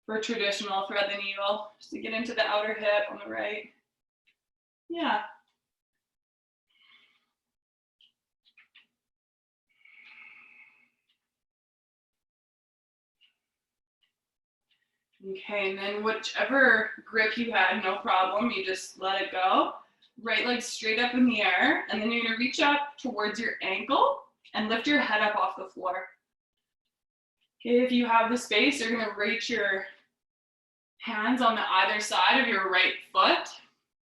[SPEAKER 1] for traditional thread the needle, just to get into the outer hip on the right. Yeah. Okay, and then whichever grip you had, no problem, you just let it go. Right leg straight up in the air, and then you're gonna reach up towards your ankle and lift your head up off the floor. Okay, if you have the space, you're gonna reach your hands on the either side of your right foot.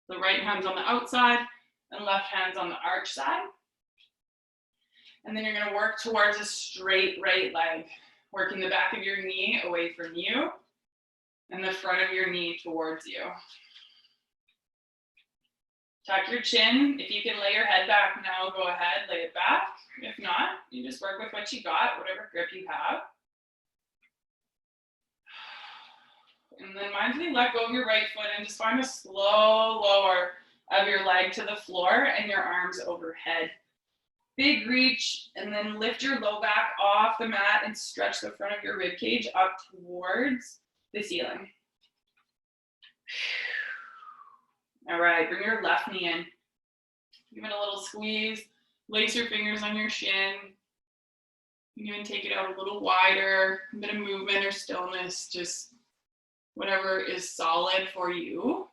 [SPEAKER 1] The right hand's on the outside and left hand's on the arch side. And then you're gonna work towards a straight right leg, working the back of your knee away from you and the front of your knee towards you. Tuck your chin. If you can lay your head back now, go ahead, lay it back. If not, you just work with what you got, whatever grip you have. And then mindfully let go of your right foot and just find a slow lower of your leg to the floor and your arms overhead. Big reach, and then lift your low back off the mat and stretch the front of your rib cage up towards the ceiling. All right, bring your left knee in. Give it a little squeeze. Lace your fingers on your shin. You can even take it out a little wider. A bit of movement or stillness, just whatever is solid for you.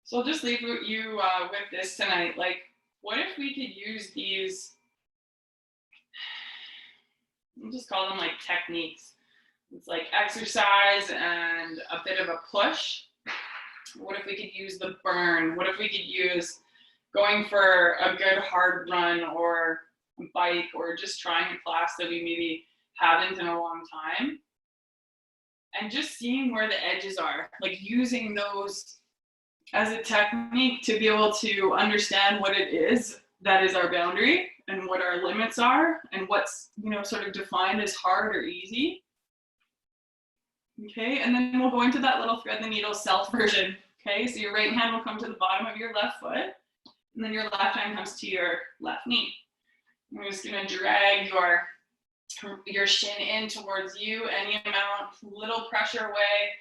[SPEAKER 1] So I'll just leave you with this tonight. Like, what if we could use these, we'll just call them like techniques. It's like exercise and a bit of a push. What if we could use the burn? What if we could use going for a good hard run or a bike or just trying a class that we maybe haven't in a long time? And just seeing where the edges are, like using those as a technique to be able to understand what it is that is our boundary and what our limits are and what's, you know, sort of defined as hard or easy. Okay, and then we'll go into that little thread the needle self version. Okay, so your right hand will come to the bottom of your left foot, and then your left hand comes to your left knee. We're just gonna drag your shin in towards you, any amount, little pressure away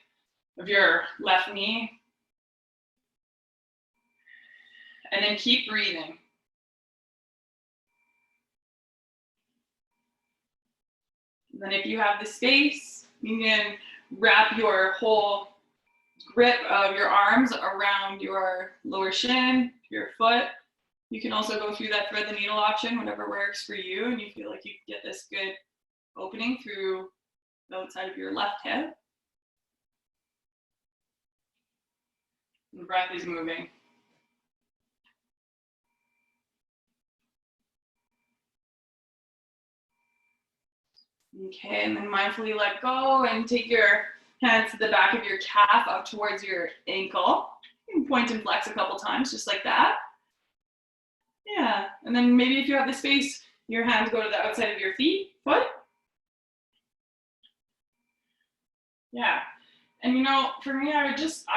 [SPEAKER 1] of your left knee. And then keep breathing. And then if you have the space, you can wrap your whole grip of your arms around your lower shin, your foot. You can also go through that thread the needle option, whatever works for you, and you feel like you get this good opening through the outside of your left hip. And the breath is moving. Okay, and then mindfully let go and take your hands to the back of your calf up towards your ankle. You can point and flex a couple times, just like that. Yeah, and then maybe if you have the space, your hands go to the outside of your foot. Yeah, and you know, for me, I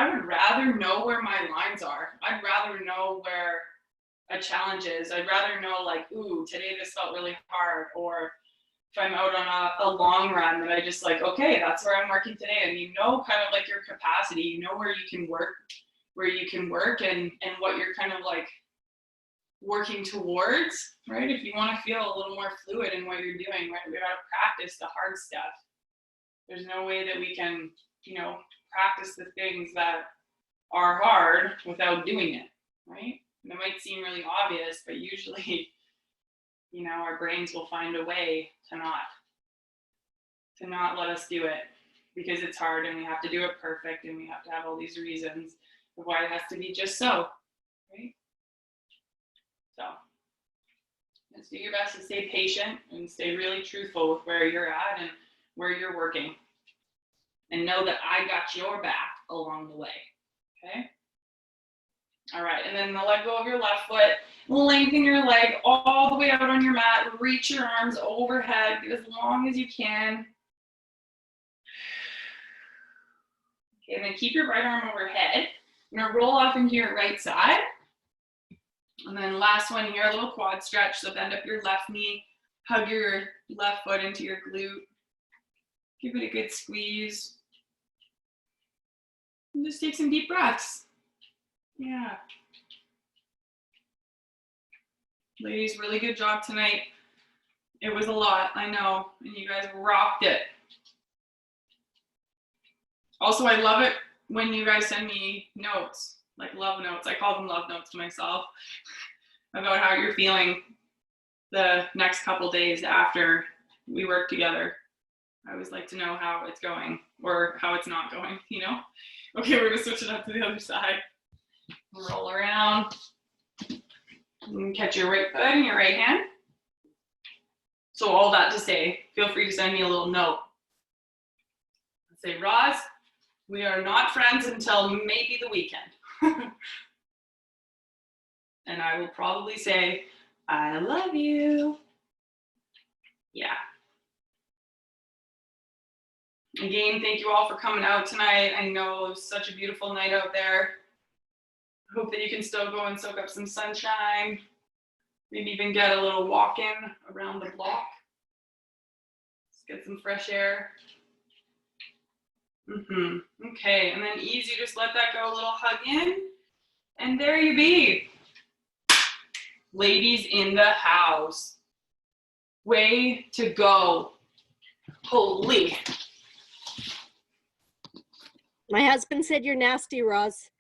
[SPEAKER 1] would rather know where my lines are. I'd rather know where a challenge is. I'd rather know like, ooh, today this felt really hard, or if I'm out on a long run, that I just like, okay, that's where I'm working today. And you know, kind of like your capacity, you know where you can work and what you're kind of like working towards, right? If you want to feel a little more fluid in what you're doing, right? We got to practice the hard stuff. There's no way that we can, you know, practice the things that are hard without doing it, right? And it might seem really obvious, but usually, you know, our brains will find a way to to not let us do it because it's hard and we have to do it perfect and we have to have all these reasons of why it has to be just so, right? So let's do your best to stay patient and stay really truthful with where you're at and where you're working. And know that I got your back along the way, okay? All right, and then let go of your left foot. Lengthen your leg all the way out on your mat. Reach your arms overhead as long as you can. Okay, and then keep your right arm overhead. You're gonna roll off into your right side. And then last one here, a little quad stretch. So bend up your left knee, hug your left foot into your glute. Give it a good squeeze. And just take some deep breaths. Yeah. Ladies, really good job tonight. It was a lot, I know, and you guys rocked it. Also, I love it when you guys send me notes, like love notes. I call them love notes to myself about how you're feeling the next couple days after we work together. I always like to know how it's going or how it's not going, you know? Okay, we're gonna switch it up to the other side. Roll around. And catch your right foot in your right hand. So all that to say, feel free to send me a little note. Say, Roz, we are not friends until maybe the weekend. And I will probably say, I love you. Yeah. Again, thank you all for coming out tonight. I know it was such a beautiful night out there. Hope that you can still go and soak up some sunshine. Maybe even get a little walk in around the block. Just get some fresh air. Okay, and then easy, just let that go, a little hug in. And there you be. Ladies in the house. Way to go. Holy.
[SPEAKER 2] My husband said you're nasty, Roz.